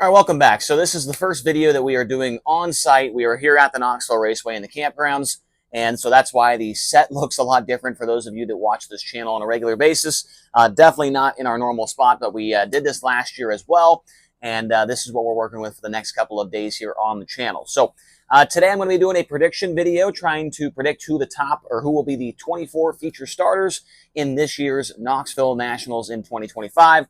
All right, welcome back. So this is the first video that we are doing on site. We are here at the Knoxville Raceway in the campgrounds, and so that's why the set looks a lot different for those of you that watch this channel on a regular basis. Definitely not in our normal spot, but we did this last year as well, and this is what we're working with for the next couple of days here on the channel. So today I'm going to be doing a prediction video trying to predict who the top or who will be the 24 feature starters in this year's Knoxville Nationals in 2025.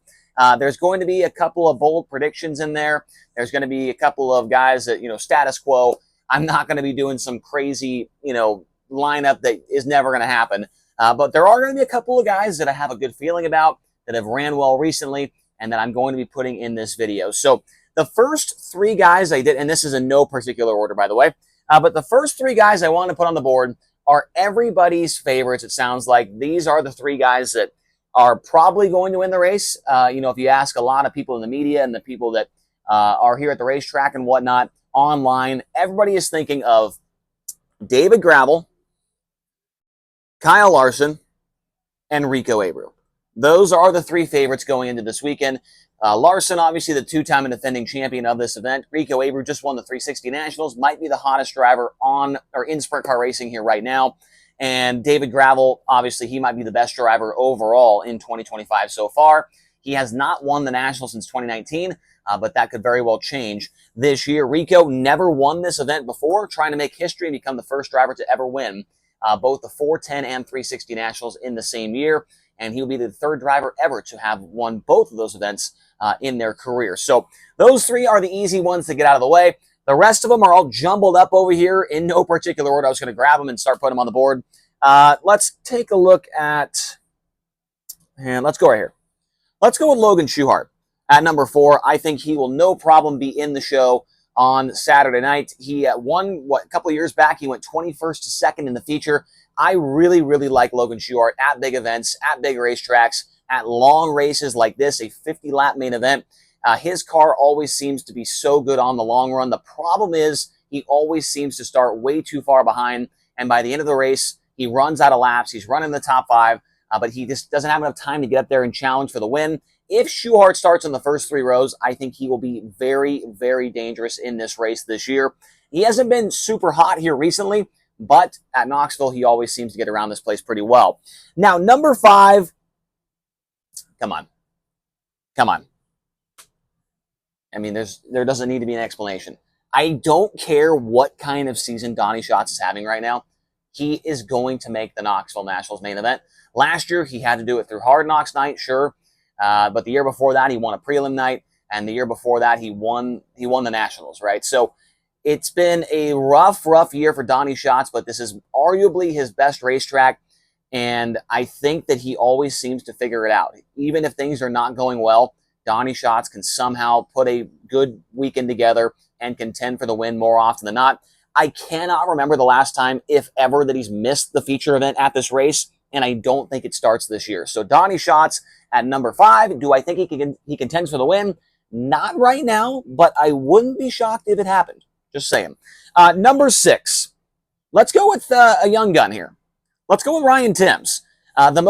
There's going to be a couple of bold predictions in there. There's going to be a couple of guys that, status quo. I'm not going to be doing some crazy, lineup that is never going to happen. But there are going to be a couple of guys that I have a good feeling about that have ran well recently and that I'm going to be putting in this video. So the first three guys I did, and this is in no particular order, by the way, but the first three guys I want to put on the board are everybody's favorites. It sounds like these are the three guys that are probably going to win the race. If you ask a lot of people in the media and the people that are here at the racetrack and whatnot online, everybody is thinking of David Gravel, Kyle Larson, and Rico Abreu. Those are the three favorites going into this weekend. Larson, obviously the two-time and defending champion of this event. Rico Abreu just won the 360 Nationals, might be the hottest driver on or in sprint car racing here right now. And David Gravel, obviously, he might be the best driver overall in 2025 so far. He has not won the National since 2019, but that could very well change this year. Rico never won this event before, trying to make history and become the first driver to ever win both the 410 and 360 Nationals in the same year. And he'll be the third driver ever to have won both of those events in their career. So those three are the easy ones to get out of the way. The rest of them are all jumbled up over here in no particular order. I was going to grab them and start putting them on the board. Let's take a look at, and let's go right here. Let's go with Logan Schuchart at number 4. I think he will no problem be in the show on Saturday night. He won, a couple of years back, he went 21st to 2nd in the feature. I really, really like Logan Schuchart at big events, at big racetracks, at long races like this, a 50-lap main event. His car always seems to be so good on the long run. The problem is he always seems to start way too far behind, and by the end of the race, he runs out of laps. He's running the top 5, but he just doesn't have enough time to get up there and challenge for the win. If Schuchart starts in the first 3 rows, I think he will be very, very dangerous in this race this year. He hasn't been super hot here recently, but at Knoxville, he always seems to get around this place pretty well. Now, number 5, come on. I mean, there doesn't need to be an explanation. I don't care what kind of season Donnie Schatz is having right now. He is going to make the Knoxville Nationals main event. Last year, he had to do it through Hard Knocks night, sure. But the year before that, he won a prelim night. And the year before that, he won the Nationals, right? So it's been a rough year for Donnie Schatz, but this is arguably his best racetrack. And I think that he always seems to figure it out. Even if things are not going well, Donnie Schatz can somehow put a good weekend together and contend for the win more often than not. I cannot remember the last time, if ever, that he's missed the feature event at this race, and I don't think it starts this year. So Donnie Schatz at number 5. Do I think he contends for the win? Not right now, but I wouldn't be shocked if it happened. Just saying. Number 6. Let's go with a young gun here. Let's go with Ryan Timms. The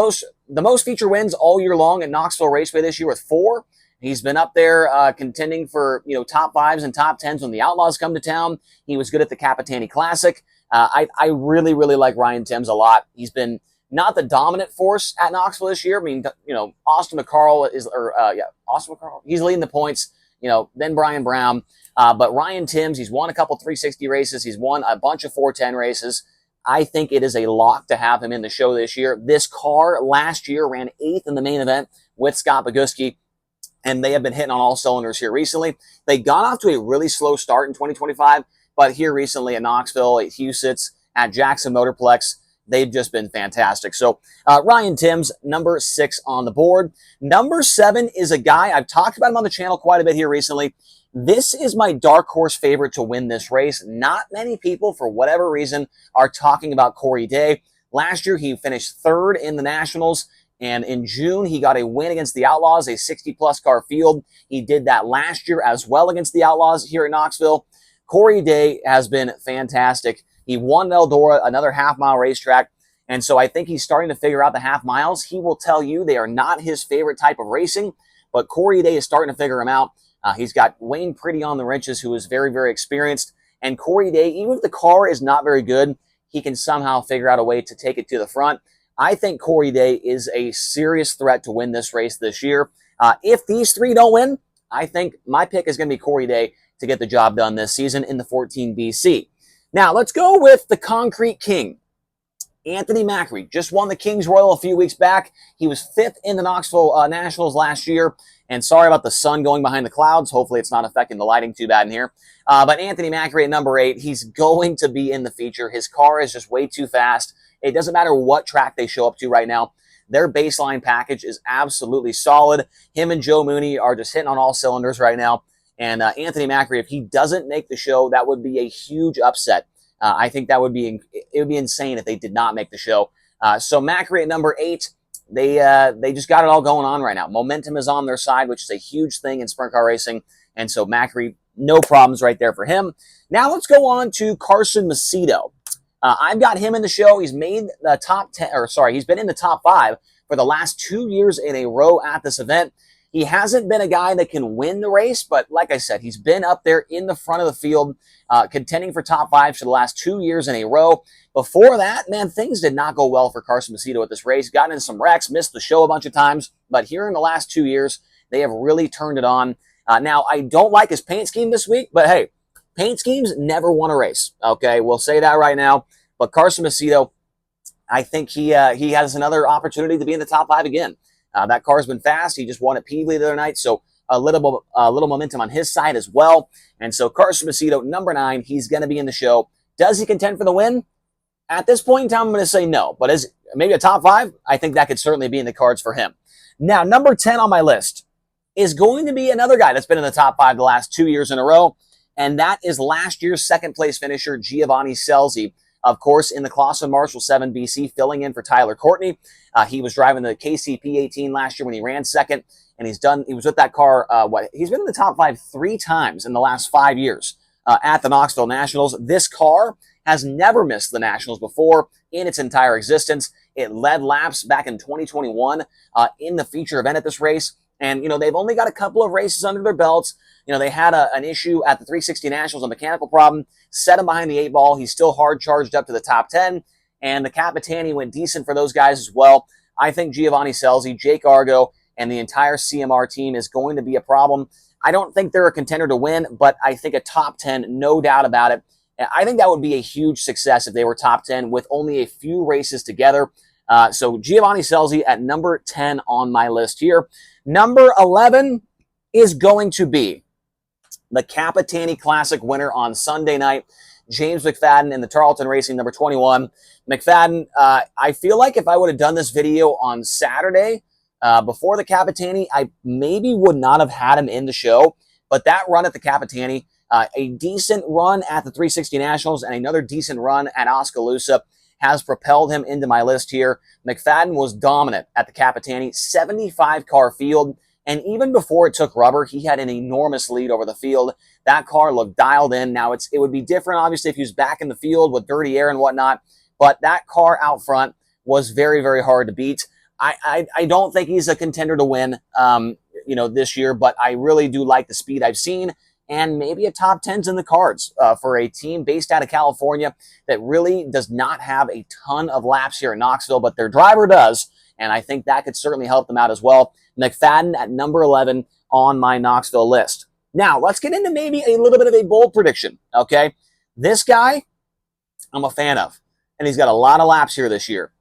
most feature wins all year long at Knoxville Raceway this year with 4. He's been up there contending for top 5s and top 10s when the Outlaws come to town. He was good at the Capitani Classic. I really, really like Ryan Timms a lot. He's been not the dominant force at Knoxville this year. I mean, Austin McCarl Austin McCarl. He's leading the points. Then Brian Brown. But Ryan Timms, he's won a couple 360 races. He's won a bunch of 410 races. I think it is a lock to have him in the show this year. This car last year ran 8th in the main event with Scott Boguski, and they have been hitting on all cylinders here recently. They got off to a really slow start in 2025, but here recently at Knoxville, at Huset's, at Jackson Motorplex, they've just been fantastic. So Ryan Timms, number 6 on the board. Number 7 is a guy, I've talked about him on the channel quite a bit here recently. This is my dark horse favorite to win this race. Not many people, for whatever reason, are talking about Corey Day. Last year, he finished 3rd in the Nationals. And in June, he got a win against the Outlaws, a 60-plus car field. He did that last year as well against the Outlaws here in Knoxville. Corey Day has been fantastic. He won Eldora, another half-mile racetrack. And so I think he's starting to figure out the half miles. He will tell you they are not his favorite type of racing, but Corey Day is starting to figure him out. He's got Wayne Pretty on the wrenches, who is very, very experienced. And Corey Day, even if the car is not very good, he can somehow figure out a way to take it to the front. I think Corey Day is a serious threat to win this race this year. If these three don't win, I think my pick is going to be Corey Day to get the job done this season in the 14 BC. Now, let's go with the Concrete King. Anthony Macri just won the Kings Royal a few weeks back. He was 5th in the Knoxville Nationals last year. And sorry about the sun going behind the clouds. Hopefully it's not affecting the lighting too bad in here. But Anthony Macri at number 8, he's going to be in the feature. His car is just way too fast. It doesn't matter what track they show up to right now. Their baseline package is absolutely solid. Him and Joe Mooney are just hitting on all cylinders right now. And Anthony Macri, if he doesn't make the show, that would be a huge upset. I think that would be insane if they did not make the show. So Macri at number 8, they just got it all going on right now. Momentum is on their side, which is a huge thing in sprint car racing. And so Macri, no problems right there for him. Now let's go on to Carson Mito. I've got him in the show. He's made the top 10, he's been in the top 5 for the last 2 years in a row at this event. He hasn't been a guy that can win the race, but like I said, he's been up there in the front of the field, contending for top 5 for the last 2 years in a row. Before that, man, things did not go well for Carson Mito at this race. Got into some wrecks, missed the show a bunch of times, but here in the last 2 years, they have really turned it on. Now, I don't like his paint scheme this week, but hey, paint schemes never won a race, okay? We'll say that right now. But Carson Mito, I think he has another opportunity to be in the top 5 again. That car's been fast. He just won at Peevely the other night, so a little momentum on his side as well. And so Carson Mito, number 9, he's going to be in the show. Does he contend for the win? At this point in time, I'm going to say no. But as maybe a top 5, I think that could certainly be in the cards for him. Now, number 10 on my list is going to be another guy that's been in the top 5 the last 2 years in a row, and that is last year's second-place finisher, Giovani Selzy. Of course, in the Clausen Marshall 7 BC, filling in for Tyler Courtney. He was driving the KCP 18 last year when he ran second, and he was with that car, he's been in the top 5 3 times in the last 5 years at the Knoxville Nationals. This car has never missed the Nationals before in its entire existence. It led laps back in 2021 in the feature event at this race. And, they've only got a couple of races under their belts. They had an issue at the 360 Nationals, a mechanical problem, set him behind the 8 ball. He's still hard charged up to the top 10. And the Capitani went decent for those guys as well. I think Giovani Selzy, Jake Argo, and the entire CMR team is going to be a problem. I don't think they're a contender to win, but I think a top 10, no doubt about it. I think that would be a huge success if they were top 10 with only a few races together. So Giovani Selzy at number 10 on my list here. Number 11 is going to be the Capitani Classic winner on Sunday night, James McFaden in the Tarleton Racing number 21. McFaden, I feel like if I would have done this video on Saturday before the Capitani, I maybe would not have had him in the show. But that run at the Capitani, a decent run at the 360 Nationals and another decent run at Oskaloosa has propelled him into my list here. McFaden was dominant at the Capitani, 75-car field. And even before it took rubber, he had an enormous lead over the field. That car looked dialed in. Now, it would be different, obviously, if he was back in the field with dirty air and whatnot. But that car out front was very, very hard to beat. I don't think he's a contender to win, this year. But I really do like the speed I've seen. And maybe a top 10's in the cards for a team based out of California that really does not have a ton of laps here in Knoxville. But their driver does. And I think that could certainly help them out as well. McFaden at number 11 on my Knoxville list. Now, let's get into maybe a little bit of a bold prediction, okay? This guy, I'm a fan of, and he's got a lot of laps here this year.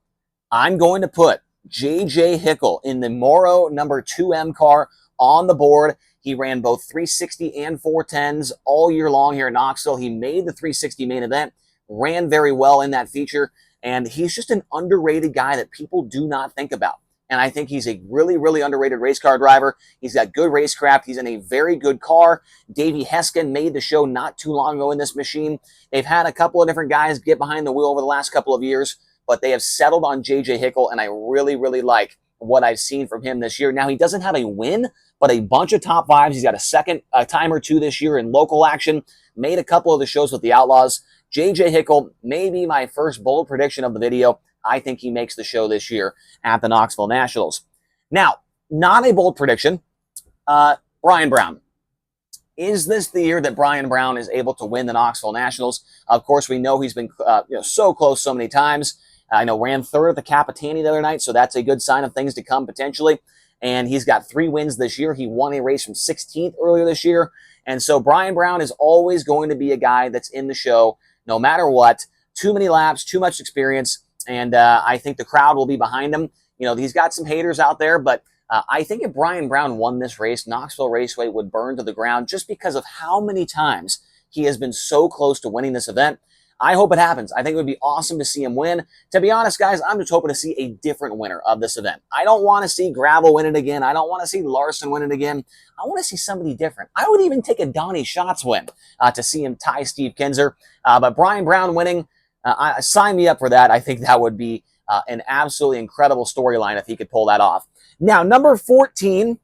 I'm going to put J.J. Hickle in the Morrow number 2M car on the board. He ran both 360 and 410s all year long here in Knoxville. He made the 360 main event, ran very well in that feature, and he's just an underrated guy that people do not think about. And I think he's a really, really underrated race car driver. He's got good racecraft. He's in a very good car. Davey Heskin made the show not too long ago in this machine. They've had a couple of different guys get behind the wheel over the last couple of years, but they have settled on J.J. Hickle, and I really, really like what I've seen from him this year. Now, he doesn't have a win, but a bunch of top 5s. He's got a time or two this year in local action, made a couple of the shows with the Outlaws. J.J. Hickle may be my first bold prediction of the video. I think he makes the show this year at the Knoxville Nationals. Now, not a bold prediction, Brian Brown. Is this the year that Brian Brown is able to win the Knoxville Nationals? Of course, we know he's been so close so many times. I know ran third at the Capitani the other night, so that's a good sign of things to come potentially. And he's got 3 wins this year. He won a race from 16th earlier this year. And so Brian Brown is always going to be a guy that's in the show no matter what. Too many laps, too much experience, and I think the crowd will be behind him. He's got some haters out there, but I think if Brian Brown won this race, Knoxville Raceway would burn to the ground just because of how many times he has been so close to winning this event. I hope it happens. I think it would be awesome to see him win. To be honest, guys, I'm just hoping to see a different winner of this event. I don't want to see Gravel win it again. I don't want to see Larson win it again. I want to see somebody different. I would even take a Donnie Schatz win to see him tie Steve Kinzer. But Brian Brown winning, sign me up for that. I think that would be an absolutely incredible storyline if he could pull that off. Now, number 14.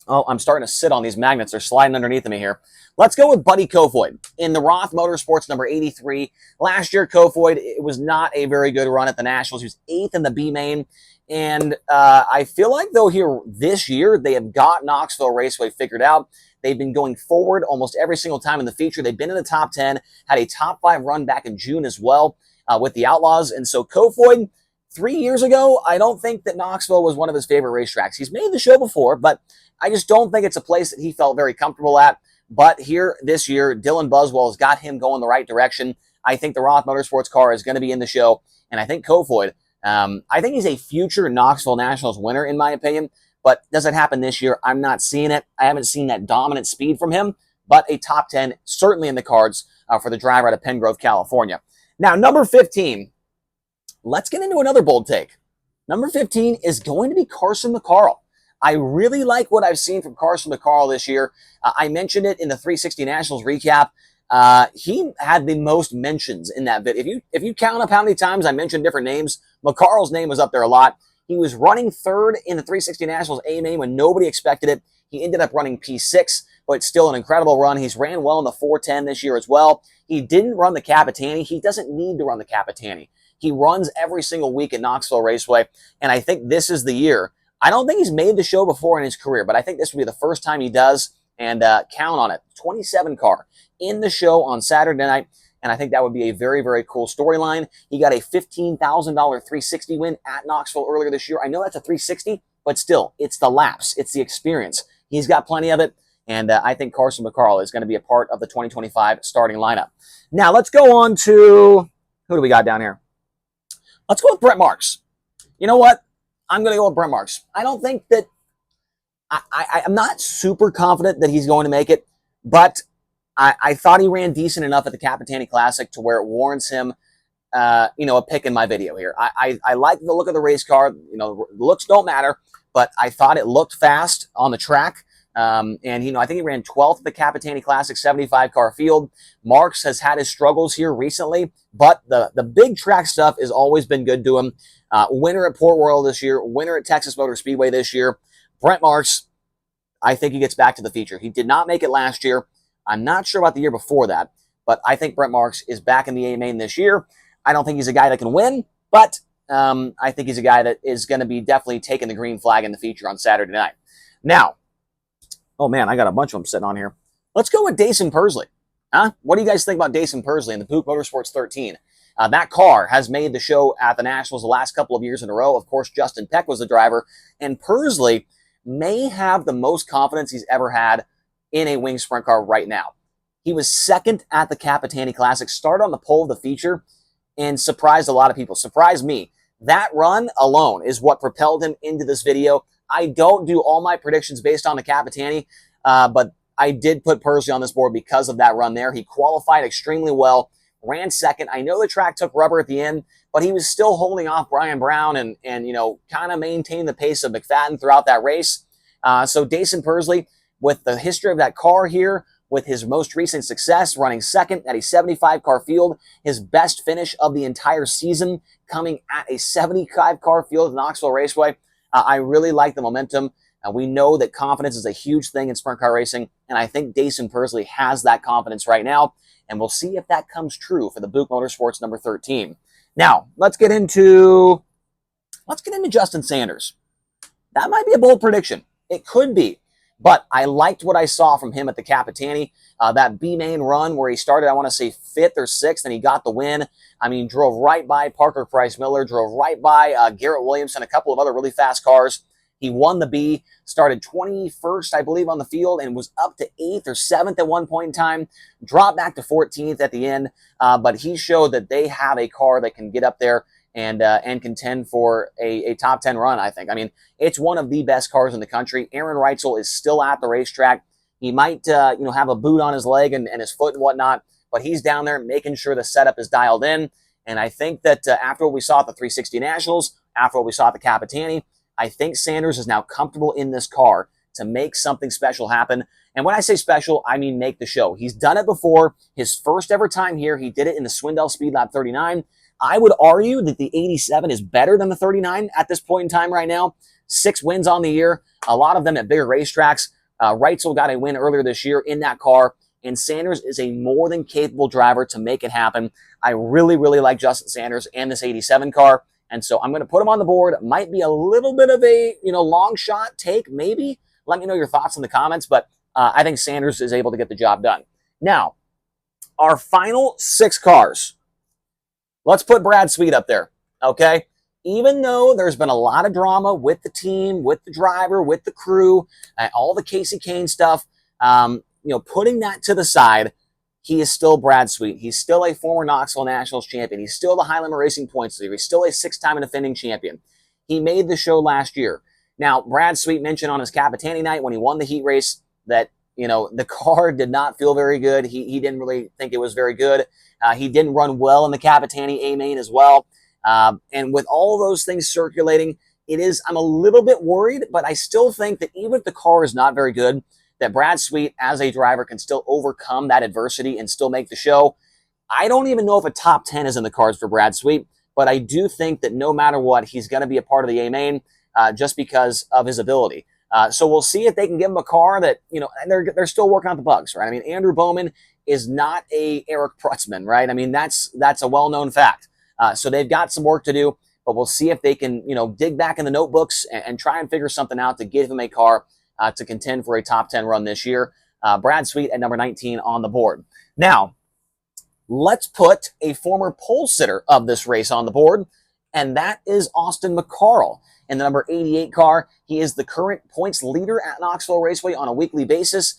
Oh, I'm starting to sit on these magnets. They're sliding underneath of me here. Let's go with Buddy Kofoid in the Roth Motorsports number 83. Last year, Kofoid, it was not a very good run at the Nationals. He was 8th in the B main. And I feel like, though, here this year, they have got Knoxville Raceway figured out. They've been going forward almost every single time in the feature. They've been in the top 10, had a top 5 run back in June as well with the Outlaws. And so Kofoid, 3 years ago, I don't think that Knoxville was one of his favorite racetracks. He's made the show before, but I just don't think it's a place that he felt very comfortable at. But here this year, Dylan Buswell has got him going the right direction. I think the Roth Motorsports car is going to be in the show. And I think Kofoid, I think he's a future Knoxville Nationals winner, in my opinion. But does it happen this year? I'm not seeing it. I haven't seen that dominant speed from him. But a top 10, certainly in the cards for the driver out of Pengrove, California. Now, number 15. Let's get into another bold take. Number 15 is going to be Carson McCarl. I really like what I've seen from Carson McCarl this year. I mentioned it in the 360 Nationals recap. He had the most mentions in that video. If you count up how many times I mentioned different names, McCarl's name was up there a lot. He was running third in the 360 Nationals A main when nobody expected it. He ended up running P6, but still an incredible run. He's ran well in the 410 this year as well. He didn't run the Capitani. He doesn't need to run the Capitani. He runs every single week at Knoxville Raceway, and I think this is the year. I don't think he's made the show before in his career, but I think this will be the first time he does, and count on it. 27 car in the show on Saturday night, and I think that would be a very, very cool storyline. He got a $15,000 360 win at Knoxville earlier this year. I know that's a 360, but still, it's the laps. It's the experience. He's got plenty of it, and I think Carson McCarl is going to be a part of the 2025 starting lineup. Now, let's go on to, who do we got down here? Let's go with Brent Marks. You know what? I'm going to go with Brent Marks. I don't think that I'm not super confident that he's going to make it, but I thought he ran decent enough at the Capitani Classic to where it warrants him, a pick in my video here. I like the look of the race car. The looks don't matter, but I thought it looked fast on the track. I think he ran 12th at the Capitani Classic 75-car field. Marks has had his struggles here recently, but the big track stuff has always been good to him. Winner at Port Royal this year, winner at Texas Motor Speedway this year. Brent Marks, I think he gets back to the feature. He did not make it last year. I'm not sure about the year before that, but I think Brent Marks is back in the A-main this year. I don't think he's a guy that can win, but I think he's a guy that is going to be definitely taking the green flag in the feature on Saturday night. Now, oh man, I got a bunch of them sitting on here. Let's go with Dason Persley. What do you guys think about Dason Persley in the Buick Motorsports 13? That car has made the show at the Nationals the last couple of years in a row. Of course, Justin Peck was the driver, and Persley may have the most confidence he's ever had in a wing sprint car right now. He was second at the Capitani Classic, started on the pole of the feature, and surprised a lot of people. Surprised me. That run alone is what propelled him into this video. I don't do all my predictions based on the Capitani, but I did put Persley on this board because of that run there. He qualified extremely well, ran second. I know the track took rubber at the end, but he was still holding off Brian Brown and kind of maintained the pace of McFaden throughout that race. So Dason Persley, with the history of that car here, with his most recent success, running second at a 75-car field, his best finish of the entire season coming at a 75-car field at Knoxville Raceway. I really like the momentum. We know that confidence is a huge thing in sprint car racing, and I think Dason Persley has that confidence right now, and we'll see if that comes true for the Buick Motorsports number 13. Now, let's get into Justin Sanders. That might be a bold prediction. It could be. But I liked what I saw from him at the Capitani. That B main run where he started, I want to say 5th or 6th, and he got the win. I mean, drove right by Parker Price Miller, drove right by Garrett Williamson, a couple of other really fast cars. He won the B, started 21st, I believe, on the field, and was up to 8th or 7th at one point in time. Dropped back to 14th at the end, but he showed that they have a car that can get up there and contend for a top 10 run, I think. I mean, it's one of the best cars in the country. Aaron Reitzel is still at the racetrack. He might, have a boot on his leg and his foot and whatnot, but he's down there making sure the setup is dialed in. And I think that after what we saw at the 360 Nationals, after what we saw at the Capitani, I think Sanders is now comfortable in this car to make something special happen. And when I say special, I mean make the show. He's done it before. His first ever time here, he did it in the Swindell Speed Lab 39. I would argue that the 87 is better than the 39 at this point in time right now. 6 wins on the year, a lot of them at bigger racetracks. Reitzel got a win earlier this year in that car, and Sanders is a more than capable driver to make it happen. I really, really like Justin Sanders and this 87 car, and so I'm going to put him on the board. Might be a little bit of a long shot take, maybe. Let me know your thoughts in the comments, but I think Sanders is able to get the job done. Now, our final 6 cars. Let's put Brad Sweet up there, okay? Even though there's been a lot of drama with the team, with the driver, with the crew, all the Casey Kane stuff, putting that to the side, he is still Brad Sweet. He's still a former Knoxville Nationals champion. He's still the Highland Racing Points leader. He's still a 6-time defending champion. He made the show last year. Now, Brad Sweet mentioned on his Capitani night when he won the heat race that, the car did not feel very good. He didn't really think it was very good. He didn't run well in the Capitani A-Main as well. And with all those things circulating, I'm a little bit worried, but I still think that even if the car is not very good, that Brad Sweet as a driver can still overcome that adversity and still make the show. I don't even know if a top 10 is in the cards for Brad Sweet, but I do think that no matter what, he's going to be a part of the A-Main just because of his ability. So we'll see if they can give him a car that, and they're still working out the bugs, right? I mean, Andrew Bowman is not a Eric Prutzman, right? I mean, that's a well-known fact. So they've got some work to do, but we'll see if they can, dig back in the notebooks and try and figure something out to give him a car to contend for a top 10 run this year. Brad Sweet at number 19 on the board. Now, let's put a former pole sitter of this race on the board, and that is Austin McCarl. In the number 88 car, he is the current points leader at Knoxville Raceway on a weekly basis.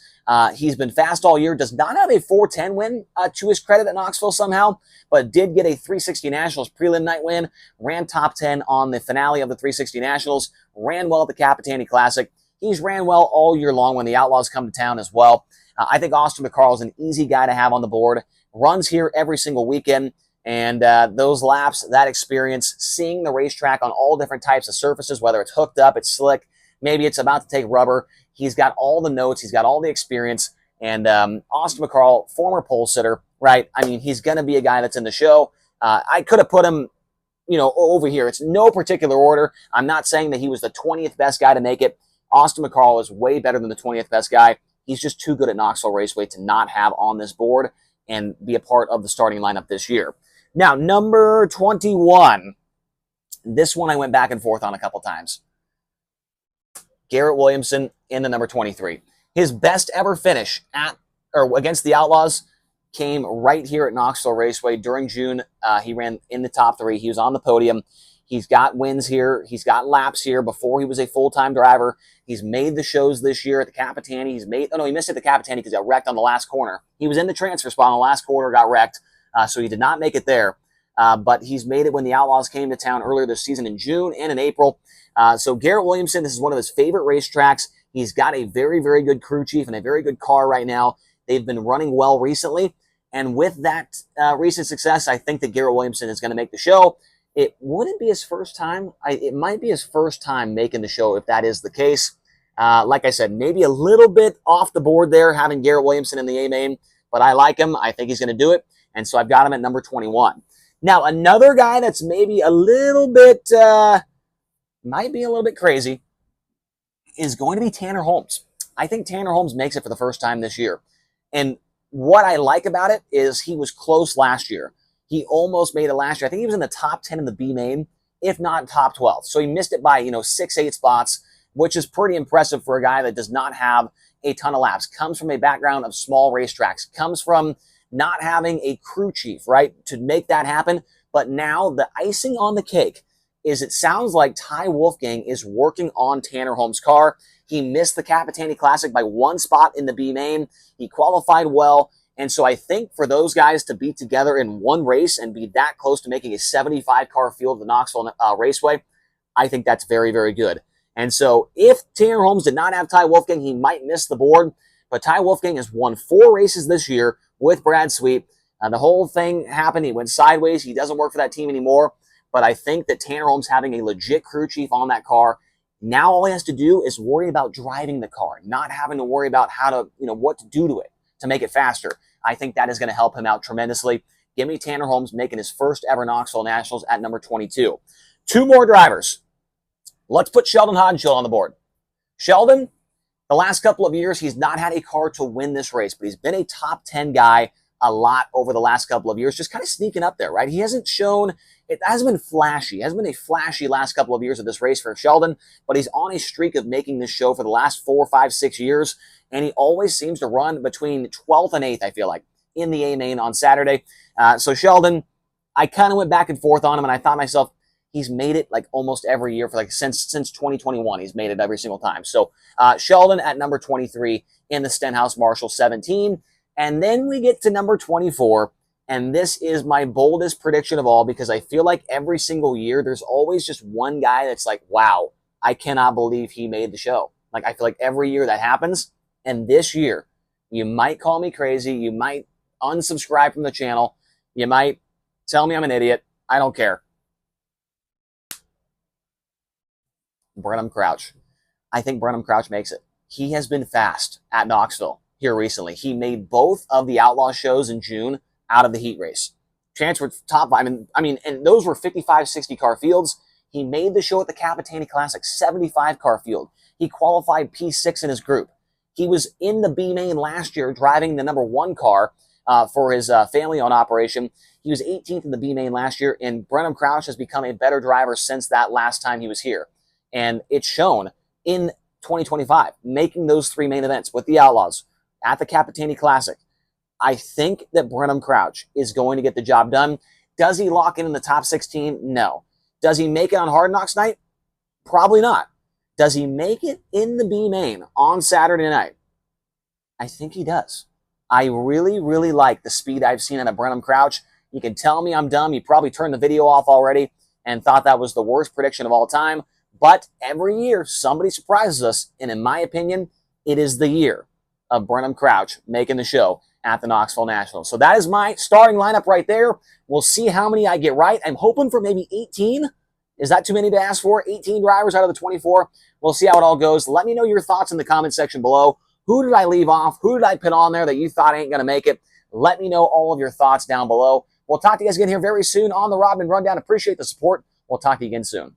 He's been fast all year, does not have a 410 win to his credit at Knoxville somehow, but did get a 360 Nationals prelim night win, ran top 10 on the finale of the 360 Nationals, ran well at the Capitani Classic. He's ran well all year long when the Outlaws come to town as well. I think Austin McCarl is an easy guy to have on the board, runs here every single weekend. And those laps, that experience, seeing the racetrack on all different types of surfaces, whether it's hooked up, it's slick, maybe it's about to take rubber. He's got all the notes. He's got all the experience. And Austin McCarl, former pole sitter, right? I mean, he's going to be a guy that's in the show. I could have put him, over here. It's no particular order. I'm not saying that he was the 20th best guy to make it. Austin McCarl is way better than the 20th best guy. He's just too good at Knoxville Raceway to not have on this board and be a part of the starting lineup this year. Now, number 21. This one I went back and forth on a couple times. Garrett Williamson in the number 23. His best ever finish against the Outlaws came right here at Knoxville Raceway during June. He ran in the top 3. He was on the podium. He's got wins here. He's got laps here before he was a full-time driver. He's made the shows this year at the Capitani. He missed it at the Capitani because he got wrecked on the last corner. He was in the transfer spot on the last corner, got wrecked. So he did not make it there. But he's made it when the Outlaws came to town earlier this season in June and in April. So Garrett Williamson, this is one of his favorite racetracks. He's got a very, very good crew chief and a very good car right now. They've been running well recently. And with that recent success, I think that Garrett Williamson is going to make the show. It wouldn't be his first time. It might be his first time making the show if that is the case. Like I said, maybe a little bit off the board there having Garrett Williamson in the A-Main. But I like him. I think he's going to do it. And so I've got him at number 21. Now, another guy that's maybe a little bit, might be a little bit crazy is going to be Tanner Holmes. I think Tanner Holmes makes it for the first time this year. And what I like about it is he was close last year. He almost made it last year. I think he was in the top 10 in the B main, if not top 12. So he missed it by, 6-8 spots. which is pretty impressive for a guy that does not have a ton of laps, comes from a background of small racetracks, comes from not having a crew chief, right, to make that happen. But now the icing on the cake is it sounds like Ty Wolfgang is working on Tanner Holmes' car. He missed the Capitani Classic by one spot in the B main. He qualified well. And so I think for those guys to be together in one race and be that close to making a 75-car field at the Knoxville Raceway, I think that's very, very good. And so if Tanner Holmes did not have Ty Wolfgang, he might miss the board. But Ty Wolfgang has won 4 races this year with Brad Sweet. The whole thing happened. He went sideways. He doesn't work for that team anymore. But I think that Tanner Holmes having a legit crew chief on that car, now all he has to do is worry about driving the car, not having to worry about how to, what to do to it to make it faster. I think that is going to help him out tremendously. Give me Tanner Holmes making his first ever Knoxville Nationals at number 22. 2 more drivers. Let's put Sheldon Hodenshill on the board. Sheldon, the last couple of years, he's not had a car to win this race, but he's been a top 10 guy a lot over the last couple of years, just kind of sneaking up there, right? He hasn't shown, it hasn't been flashy. It hasn't been a flashy last couple of years of this race for Sheldon, but he's on a streak of making this show for the last 4, 5, 6 years, and he always seems to run between 12th and 8th, I feel like, in the A main on Saturday. So Sheldon, I kind of went back and forth on him, and I thought to myself, he's made it like almost every year for since 2021. He's made it every single time. So Sheldon at number 23 in the Stenhouse Marshall 17. And then we get to number 24. And this is my boldest prediction of all because I feel like every single year there's always just one guy that's like, wow, I cannot believe he made the show. Like I feel like every year that happens. And this year, you might call me crazy. You might unsubscribe from the channel. You might tell me I'm an idiot. I don't care. Brennham Crouch. I think Brennham Crouch makes it. He has been fast at Knoxville here recently. He made both of the Outlaw shows in June out of the heat race. Transferred top 5. I mean, and those were 55, 60 car fields. He made the show at the Capitani Classic, 75 car field. He qualified P6 in his group. He was in the B main last year driving the number 1 car for his family-owned operation. He was 18th in the B main last year, and Brennham Crouch has become a better driver since that last time he was here. And it's shown in 2025, making those 3 main events with the Outlaws at the Capitani Classic. I think that Brennham Crouch is going to get the job done. Does he lock in the top 16? No. Does he make it on Hard Knocks night? Probably not. Does he make it in the B main on Saturday night? I think he does. I really, really like the speed I've seen out of Brennham Crouch. You can tell me I'm dumb. You probably turned the video off already and thought that was the worst prediction of all time. But every year, somebody surprises us, and in my opinion, it is the year of Brennham Crouch making the show at the Knoxville Nationals. So that is my starting lineup right there. We'll see how many I get right. I'm hoping for maybe 18. Is that too many to ask for? 18 drivers out of the 24. We'll see how it all goes. Let me know your thoughts in the comment section below. Who did I leave off? Who did I put on there that you thought ain't going to make it? Let me know all of your thoughts down below. We'll talk to you guys again here very soon on the Rodman Rundown. Appreciate the support. We'll talk to you again soon.